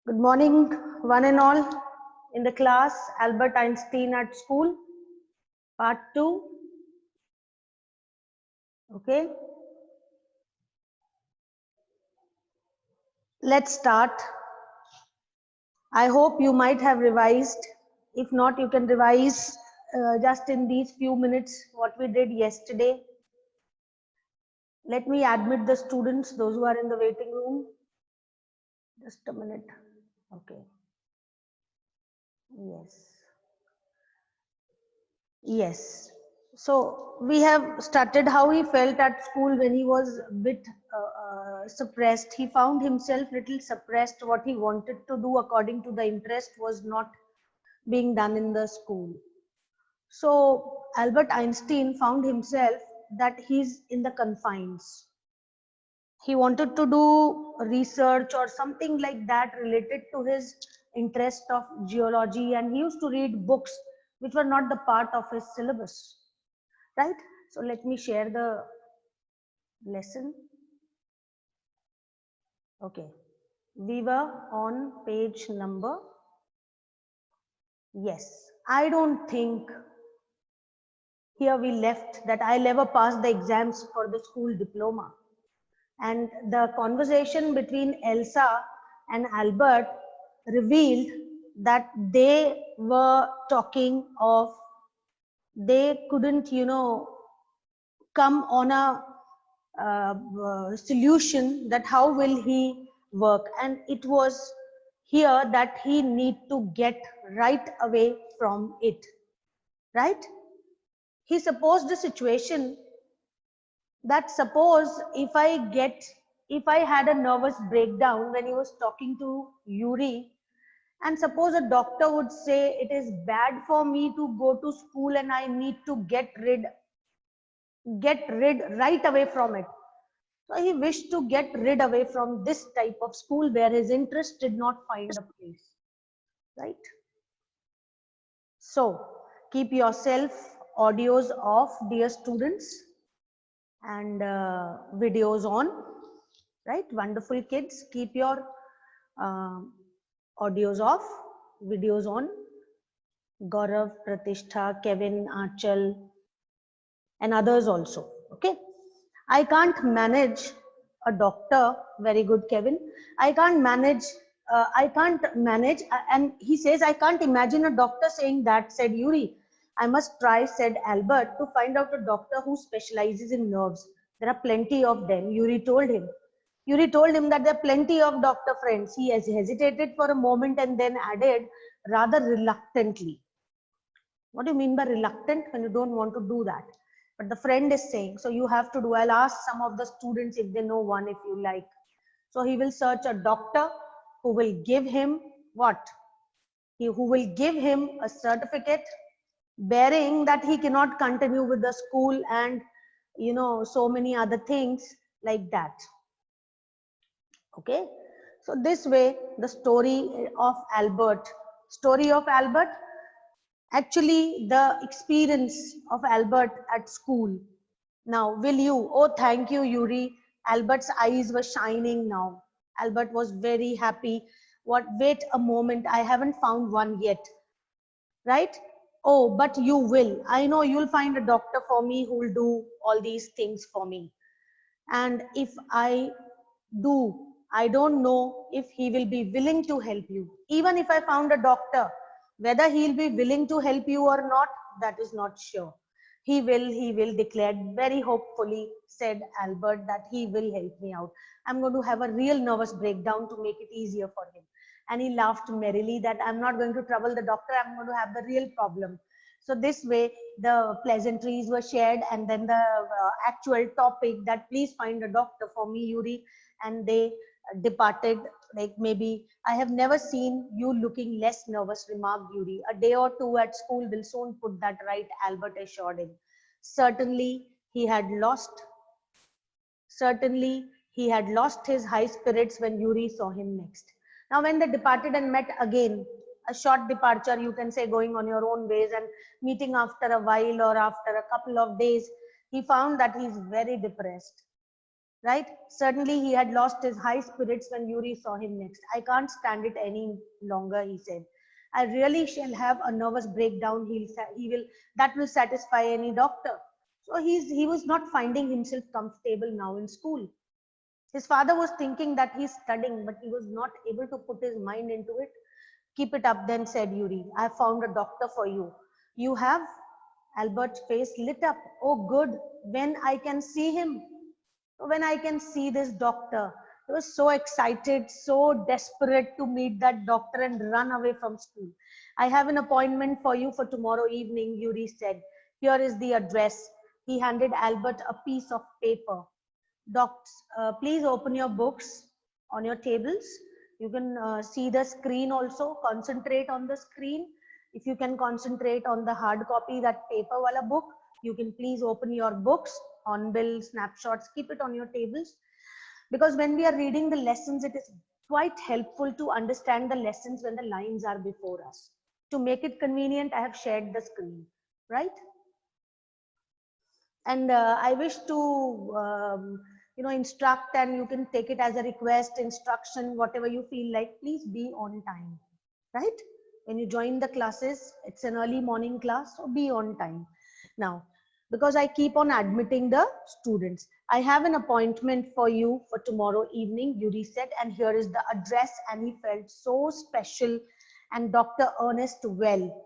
Good morning, one and all in the class. Albert Einstein at school, part 2. Okay, let's start. I hope you might have revised. If not, you can revise just in these few minutes what we did yesterday. Let me admit the students, those who are in the waiting room. Just a minute. Okay. Yes. Yes. So we have started how he felt at school when he was a bit suppressed. He found himself little suppressed. What he wanted to do according to the interest was not being done in the school. So Albert Einstein found himself that he's in the confines. He wanted to do research or something like that related to his interest of geology, and he used to read books which were not the part of his syllabus, right? So let me share the lesson. Okay, we were on page number, yes, I don't think here we left that I'll ever pass the exams for the school diploma. And the conversation between Elsa and Albert revealed that they were talking of, they couldn't, come on a solution that how will he work, and it was here that he need to get right away from it, right? He supposed a situation that suppose if I had a nervous breakdown when he was talking to Yuri, and suppose a doctor would say it is bad for me to go to school and I need to get rid right away from it. So he wished to get rid away from this type of school where his interest did not find a place, right? So keep yourself audios off, dear students, and videos on, right? Wonderful kids, keep your uh, audios off, videos on. Gaurav, Pratishtha, Kevin, Achal, and others also. Okay. I can't manage a doctor. Very good, Kevin. I can't manage. And he says, I can't imagine a doctor saying that, said Yuri. I must try, said Albert, to find out a doctor who specializes in nerves. There are plenty of them, Yuri told him. Yuri told him that there are plenty of doctor friends. He has hesitated for a moment and then added rather reluctantly. What do you mean by reluctant? When you don't want to do that. But the friend is saying, so you have to do. I'll ask some of the students if they know one, if you like. So he will search a doctor who will give him what? Who will give him a certificate bearing that he cannot continue with the school and, so many other things like that. Okay. So this way, the story of Albert, actually the experience of Albert at school. Now, will you? Oh, thank you, Yuri. Albert's eyes were shining now. Albert was very happy. Wait a moment, I haven't found one yet, right? Oh, but you will. I know you'll find a doctor for me who will do all these things for me. And if I do, I don't know if he will be willing to help you. Even if I found a doctor, whether he'll be willing to help you or not, that is not sure. He will, declared very hopefully, said Albert, that he will help me out. I'm going to have a real nervous breakdown to make it easier for him. And he laughed merrily that I'm not going to trouble the doctor, I'm going to have the real problem. So this way, the pleasantries were shared, and then the actual topic that please find a doctor for me, Yuri, and they departed. Like, maybe I have never seen you looking less nervous, remarked Yuri. A day or two at school will soon put that right, Albert assured him. Certainly he had lost his high spirits when Yuri saw him next. Now when they departed and met again, a short departure, you can say, going on your own ways and meeting after a while or after a couple of days, he found that he's very depressed. right? Certainly he had lost his high spirits when Yuri saw him next. I can't stand it any longer, he said. I really shall have a nervous breakdown. He will, that will satisfy any doctor. So he was not finding himself comfortable now in school. His father was thinking that he's studying, but he was not able to put his mind into it. Keep it up then, said Yuri. I have found a doctor for you. You have? Albert's face lit up. Oh, good. When I can see him. When I can see this doctor. He was so excited, so desperate to meet that doctor and run away from school. I have an appointment for you for tomorrow evening, Yuri said. Here is the address. He handed Albert a piece of paper. Docs, please open your books on your tables. You can see the screen also. Concentrate on the screen. If you can concentrate on the hard copy, that paper wala book, you can please open your books, Hornbill, Snapshots, keep it on your tables. Because when we are reading the lessons, it is quite helpful to understand the lessons when the lines are before us. To make it convenient, I have shared the screen, right? And I wish to instruct, and you can take it as a request, instruction, whatever you feel like. Please be on time, right? When you join the classes, it's an early morning class, so be on time. Now, because I keep on admitting the students, I have an appointment for you for tomorrow evening, Yuri said, and here is the address. And he felt so special. And Dr. Ernest Well,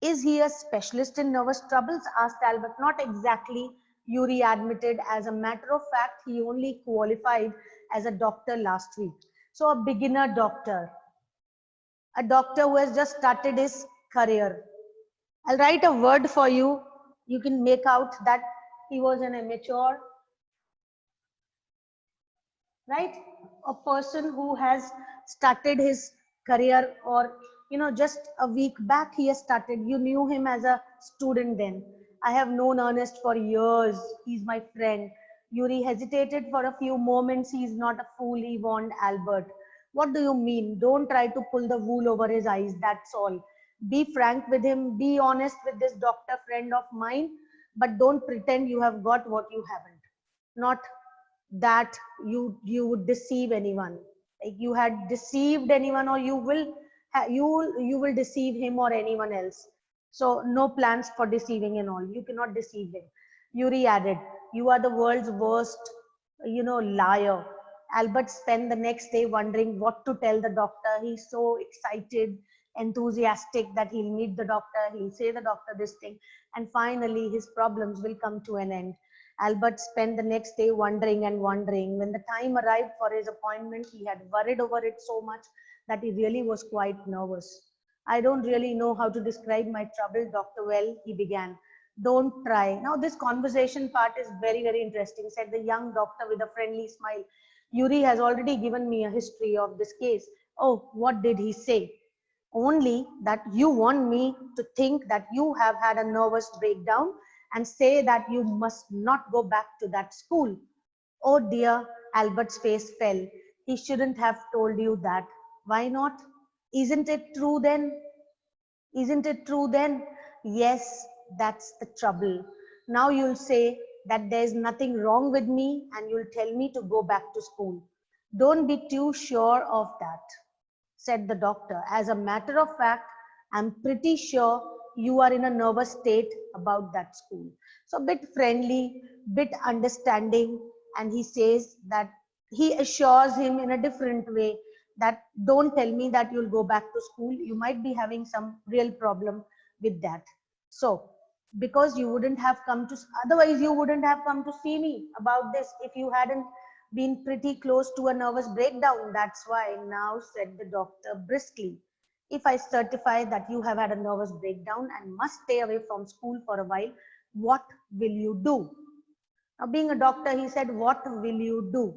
is he a specialist in nervous troubles? Asked Albert. Not exactly, Yuri admitted. As a matter of fact, he only qualified as a doctor last week. So a beginner doctor, a doctor who has just started his career. I'll write a word for you. You can make out that he was an amateur, right? A person who has started his career, or just a week back he has started. You knew him as a student then. I have known Ernest for years. He's my friend. Yuri hesitated for a few moments. He's not a fool, he warned Albert. What do you mean? Don't try to pull the wool over his eyes, that's all. Be frank with him. Be honest with this doctor friend of mine, but don't pretend you have got what you haven't. Not that you would deceive anyone, like you had deceived anyone, or you will deceive him or anyone else. So no plans for deceiving and all. You cannot deceive him. Yuri added, you are the world's worst liar. Albert spent the next day wondering what to tell the doctor. He's so excited, enthusiastic that he'll meet the doctor, he'll say the doctor this thing, and finally his problems will come to an end. Albert spent the next day wondering and wondering. When the time arrived for his appointment, he had worried over it so much that he really was quite nervous. I don't really know how to describe my trouble, Dr. Well, he began. Don't try. Now, this conversation part is very, very interesting, said the young doctor with a friendly smile. Yuri has already given me a history of this case. Oh, what did he say? Only that you want me to think that you have had a nervous breakdown and say that you must not go back to that school. Oh dear, Albert's face fell. He shouldn't have told you that. Why not? Isn't it true then? Isn't it true then? Yes, that's the trouble. Now you'll say that there's nothing wrong with me and you'll tell me to go back to school. Don't be too sure of that, said the doctor. As a matter of fact, I'm pretty sure you are in a nervous state about that school. So, a bit friendly, bit understanding, and he says that he assures him in a different way that don't tell me that you'll go back to school. You might be having some real problem with that. So, because you wouldn't have come to, otherwise, you wouldn't have come to see me about this if you hadn't been pretty close to a nervous breakdown. That's why now, said the doctor briskly. If I certify that you have had a nervous breakdown and must stay away from school for a while, what will you do? Now, being a doctor, he said, what will you do?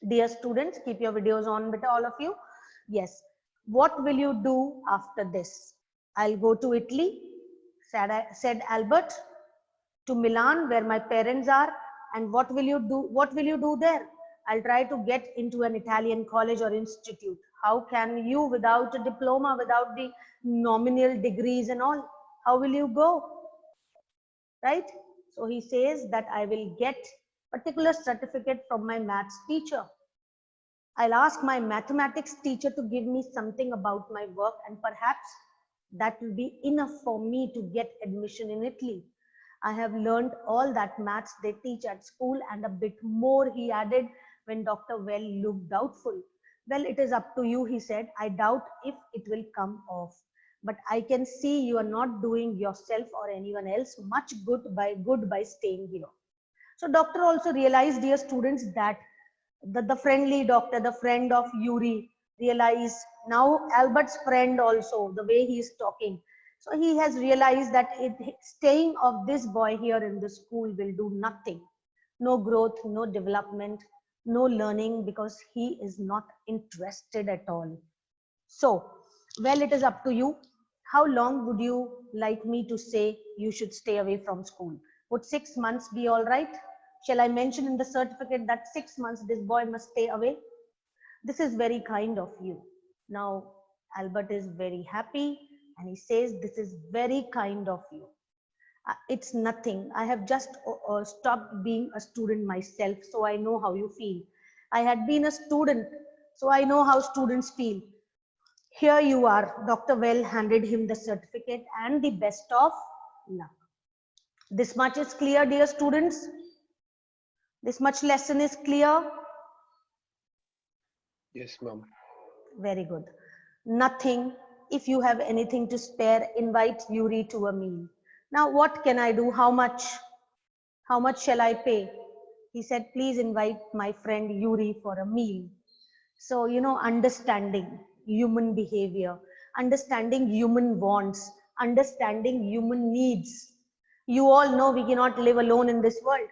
Dear students, keep your videos on, beta, all of you. Yes. What will you do after this? I'll go to Italy, said Albert, to Milan, where my parents are. And what will you do? What will you do there? I'll try to get into an Italian college or institute. How can you without a diploma, without the nominal degrees and all? How will you go? Right? So he says that I will get particular certificate from my maths teacher. I'll ask my mathematics teacher to give me something about my work, and perhaps that will be enough for me to get admission in Italy. I have learned all that maths they teach at school and a bit more, he added when Dr. Well looked doubtful. Well, it is up to you, he said. I doubt if it will come off. But I can see you are not doing yourself or anyone else much good by staying here. So doctor also realized, dear students, that the friendly doctor, the friend of Yuri, realized now Albert's friend also, the way he is talking. So he has realized that staying of this boy here in the school will do nothing. No growth, no development, no learning, because he is not interested at all. So, well, it is up to you. How long would you like me to say you should stay away from school? Would 6 months be all right? Shall I mention in the certificate that 6 months this boy must stay away? This is very kind of you. Now, Albert is very happy and he says, this is very kind of you. It's nothing. I have just stopped being a student myself, so I know how you feel. I had been a student, so I know how students feel. Here you are. Dr. Well handed him the certificate and the best of luck. This much is clear, dear students. This much lesson is clear. Yes, ma'am. Very good. Nothing. If you have anything to spare, invite Yuri to a meal. Now, what can I do? How much? How much shall I pay? He said, please invite my friend Yuri for a meal. So, understanding human behavior, understanding human wants, understanding human needs. You all know we cannot live alone in this world.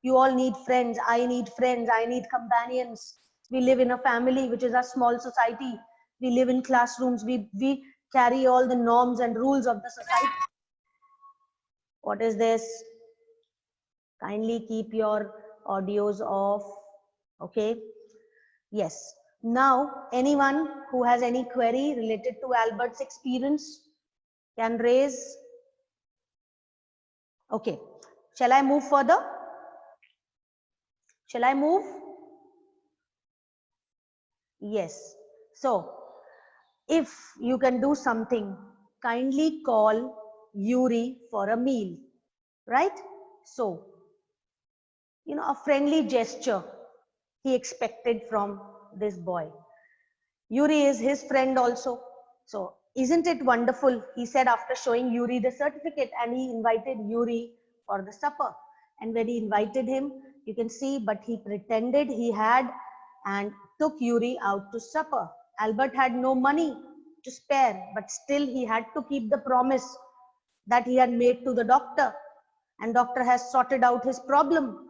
You all need friends. I need friends. I need companions. We live in a family, which is a small society. We live in classrooms. We carry all the norms and rules of the society. What is this? Kindly keep your audios off. Okay. Yes. Now, anyone who has any query related to Albert's experience can raise. Okay. Shall I move further? Shall I move? Yes. So, if you can do something, kindly call Yuri for a meal, right? So, a friendly gesture he expected from this boy. Yuri is his friend also. So, isn't it wonderful? He said after showing Yuri the certificate, and he invited Yuri for the supper. And when he invited him, you can see, but he pretended he had and took Yuri out to supper. Albert had no money to spare, but still he had to keep the promise that he had made to the doctor, and doctor has sorted out his problem.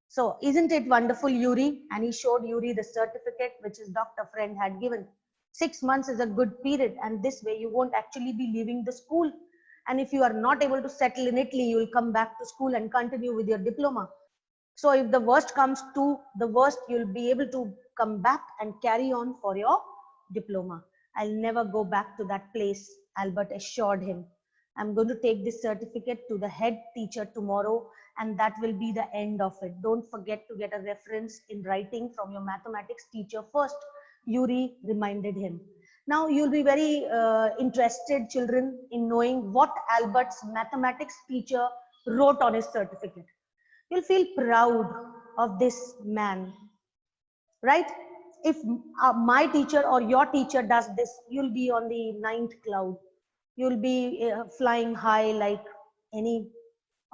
So isn't it wonderful, Yuri? And he showed Yuri the certificate which his doctor friend had given. 6 months is a good period, and this way you won't actually be leaving the school. And if you are not able to settle in Italy, you will come back to school and continue with your diploma. So if the worst comes to the worst, you'll be able to come back and carry on for your diploma. I'll never go back to that place, Albert assured him. I'm going to take this certificate to the head teacher tomorrow, and that will be the end of it. Don't forget to get a reference in writing from your mathematics teacher first, Yuri reminded him. Now you'll be very interested, children, in knowing what Albert's mathematics teacher wrote on his certificate. You'll feel proud of this man, right? If my teacher or your teacher does this, you'll be on the ninth cloud. You'll be flying high like any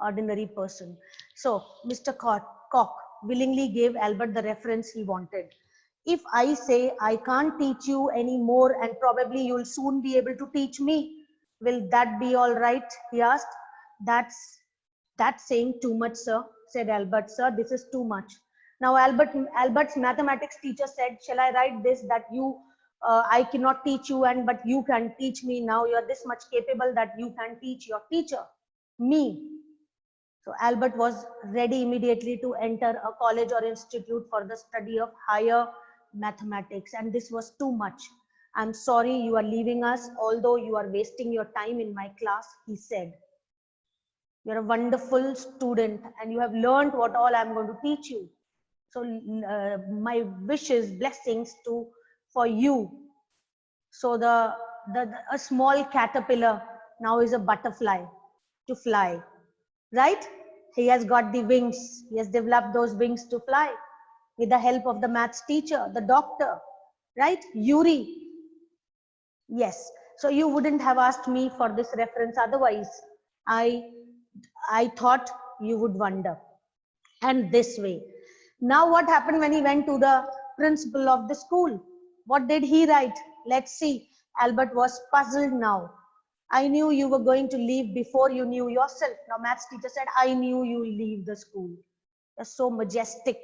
ordinary person. So Mr. Koch willingly gave Albert the reference he wanted. If I say I can't teach you anymore and probably you'll soon be able to teach me, will that be all right? He asked. That's saying too much, sir, said Albert. Sir, this is too much. Now Albert's mathematics teacher said, shall I write this that I cannot teach you but you can teach me. Now you're this much capable that you can teach your teacher, me. So Albert was ready immediately to enter a college or institute for the study of higher mathematics, and this was too much. I'm sorry you are leaving us, although you are wasting your time in my class, he said. You're a wonderful student and you have learned what all I'm going to teach you. So my wishes, blessings for you. So a small caterpillar now is a butterfly to fly, right? He has got the wings. He has developed those wings to fly with the help of the maths teacher, the doctor, right? Yuri. Yes. So you wouldn't have asked me for this reference otherwise. I I thought you would wonder. And this way. Now what happened when he went to the principal of the school? What did he write? Let's see. Albert was puzzled now. I knew you were going to leave before you knew yourself. Now maths teacher said, I knew you will leave the school. You're so majestic.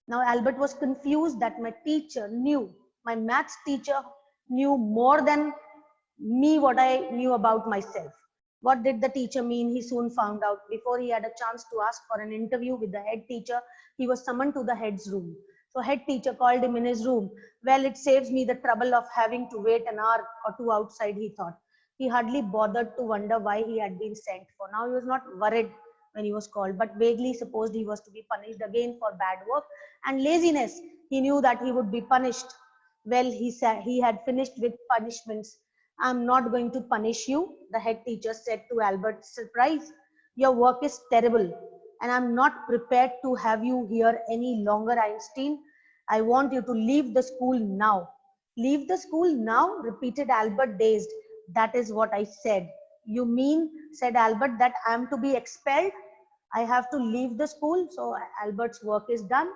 Now Albert was confused that my teacher knew, my maths teacher knew more than me what I knew about myself. What did the teacher mean? He soon found out. Before he had a chance to ask for an interview with the head teacher, he was summoned to the head's room. So head teacher called him in his room. Well, it saves me the trouble of having to wait an hour or two outside, he thought. He hardly bothered to wonder why he had been sent for. Now he was not worried when he was called, but vaguely supposed he was to be punished again for bad work and laziness. He knew that he would be punished. Well, he said he had finished with punishments. I'm not going to punish you, the head teacher said to Albert's surprise. Your work is terrible, and I'm not prepared to have you here any longer, Einstein. I want you to leave the school now. Leave the school now, repeated Albert, dazed. That is what I said. You mean, said Albert, that I am to be expelled? I have to leave the school, so Albert's work is done.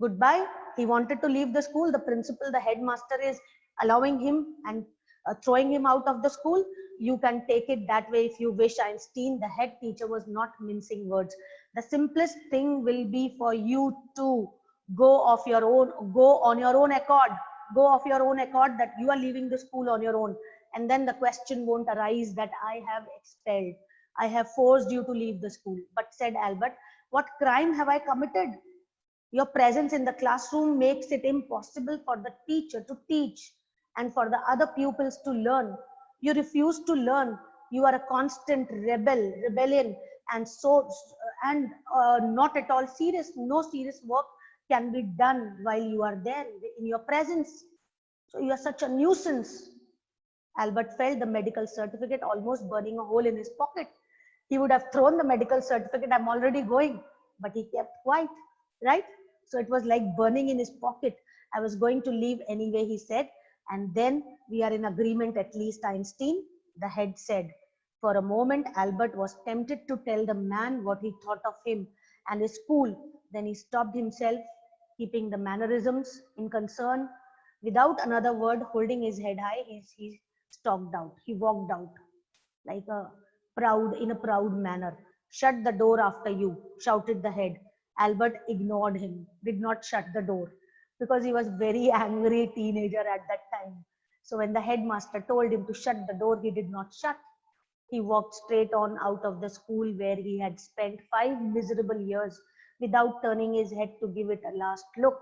Goodbye. He wanted to leave the school. The principal, the headmaster is allowing him and throwing him out of the school. You can take it that way if you wish, Einstein. The head teacher was not mincing words. The simplest thing will be for you to go on your own accord, go of your own accord that you are leaving the school on your own. And then the question won't arise that I have expelled. I have forced you to leave the school. But said Albert, what crime have I committed? Your presence in the classroom makes it impossible for the teacher to teach and for the other pupils to learn. You refuse to learn. You are a constant rebellion, and not at all serious. No serious work can be done while you are there in your presence. So you are such a nuisance. Albert felt the medical certificate almost burning a hole in his pocket. He would have thrown the medical certificate, I'm already going, but he kept quiet, right? So it was like burning in his pocket. I was going to leave anyway, he said. And then we are in agreement, at least, Einstein, the head said. For a moment, Albert was tempted to tell the man what he thought of him and his school. Then he stopped himself, keeping the mannerisms in concern. Without another word, holding his head high, he stalked out. He walked out like in a proud manner. Shut the door after you, shouted the head. Albert ignored him, did not shut the door because he was very angry teenager at that time. So when the headmaster told him to shut the door, he did not shut. He walked straight on out of the school where he had spent 5 miserable years without turning his head to give it a last look.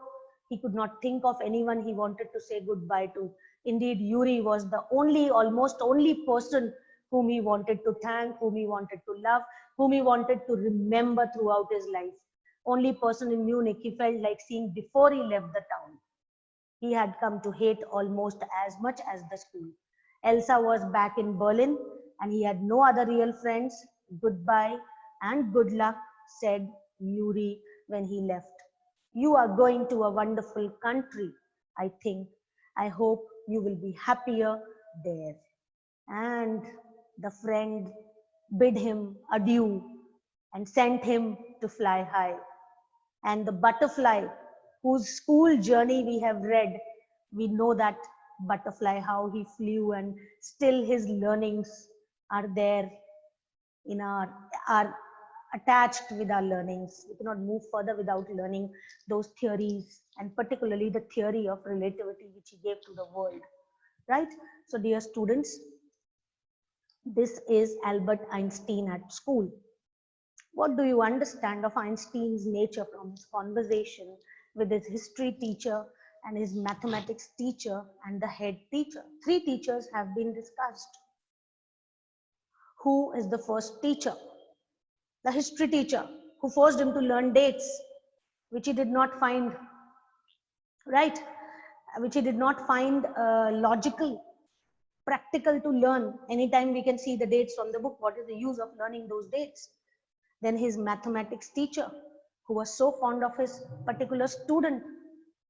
He could not think of anyone he wanted to say goodbye to. Indeed, Yuri was the almost only person whom he wanted to thank, whom he wanted to love, whom he wanted to remember throughout his life. Only person in Munich he felt like seeing before he left the town. He had come to hate almost as much as the school. Elsa was back in Berlin and he had no other real friends. Goodbye and good luck, said Yuri when he left. You are going to a wonderful country, I think. I hope you will be happier there. And the friend bid him adieu and sent him to fly high. And the butterfly, whose school journey we have read, we know that butterfly, how he flew, and still his learnings are there in are attached with our learnings. We cannot move further without learning those theories, and particularly the theory of relativity which he gave to the world, right? So dear students, this is Albert Einstein at school. What do you understand of Einstein's nature from his conversation with his history teacher and his mathematics teacher and the head teacher? Three teachers have been discussed. Who is the first teacher? The history teacher who forced him to learn dates, which he did not find, right? Which he did not find logical, practical to learn. Anytime we can see the dates from the book, what is the use of learning those dates? Then his mathematics teacher, who was so fond of his particular student,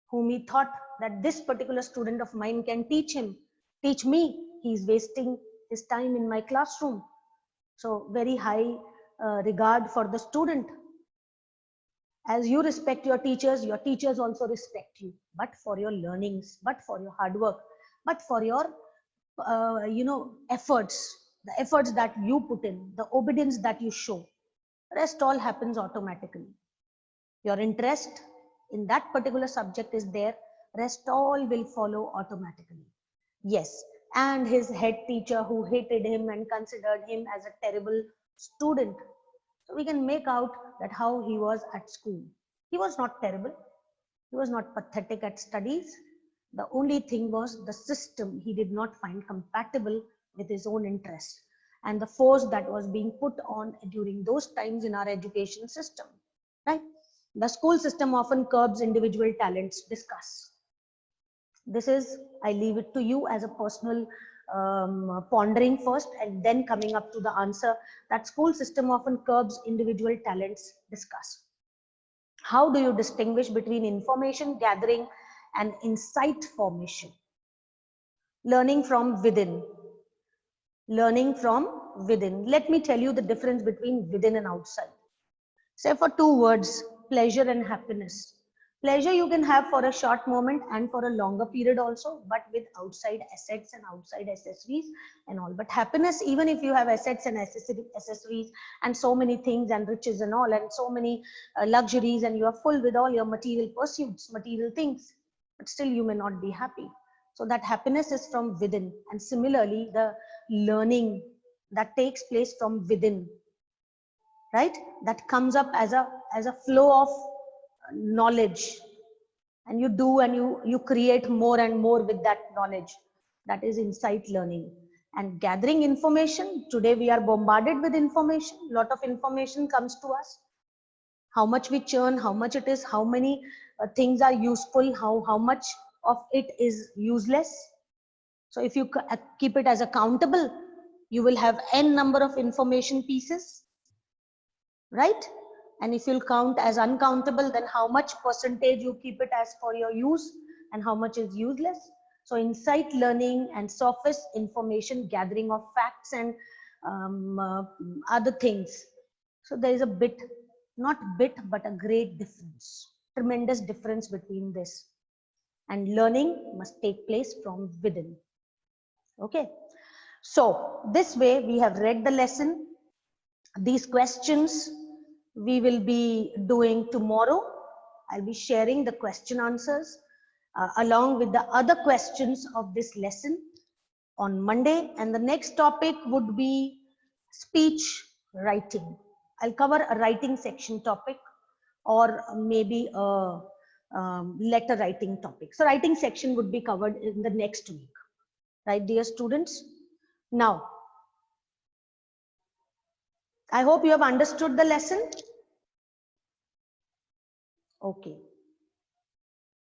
whom he thought that this particular student of mine can teach me. He is wasting his time in my classroom. So very high regard for the student. As you respect your teachers also respect you, but for your learnings, but for your hard work, but for your efforts, the efforts that you put in, the obedience that you show. Rest all happens automatically. Your interest in that particular subject is there, rest all will follow automatically. Yes, and his head teacher who hated him and considered him as a terrible student. So we can make out that how he was at school. He was not terrible. He was not pathetic at studies. The only thing was the system he did not find compatible with his own interests and the force that was being put on during those times in our education system, right? The school system often curbs individual talents. Discuss. This is, I leave it to you as a personal pondering first and then coming up to the answer. That school system often curbs individual talents. Discuss. How do you distinguish between information gathering and insight formation? Learning from within. Learning from within. Let me tell you the difference between within and outside. Say for two words, pleasure and happiness. Pleasure you can have for a short moment and for a longer period also, but with outside assets and outside accessories and all. But happiness, even if you have assets and accessories and so many things and riches and all and so many luxuries and you are full with all your material pursuits, material things, but still you may not be happy. So that happiness is from within. And similarly, the learning that takes place from within, right, that comes up as a flow of knowledge, and you do and you create more and more with that knowledge. That is insight learning. And gathering information, today we are bombarded with information. Lot of information comes to us. How much we churn, how much it is, how many things are useful, how much of it is useless. So if you keep it as accountable, you will have n number of information pieces, right? And if you'll count as uncountable, then how much percentage you keep it as for your use and how much is useless. So insight learning and surface information gathering of facts and other things. So there is a bit, not bit, but a great difference, tremendous difference between this. And learning must take place from within. Okay. So this way we have read the lesson. These questions we will be doing tomorrow. I'll be sharing the question answers along with the other questions of this lesson on Monday. And the next topic would be speech writing. I'll cover a writing section topic or maybe a letter writing topic. So writing section would be covered in the next week, right, dear students? Now, I hope you have understood the lesson. Okay.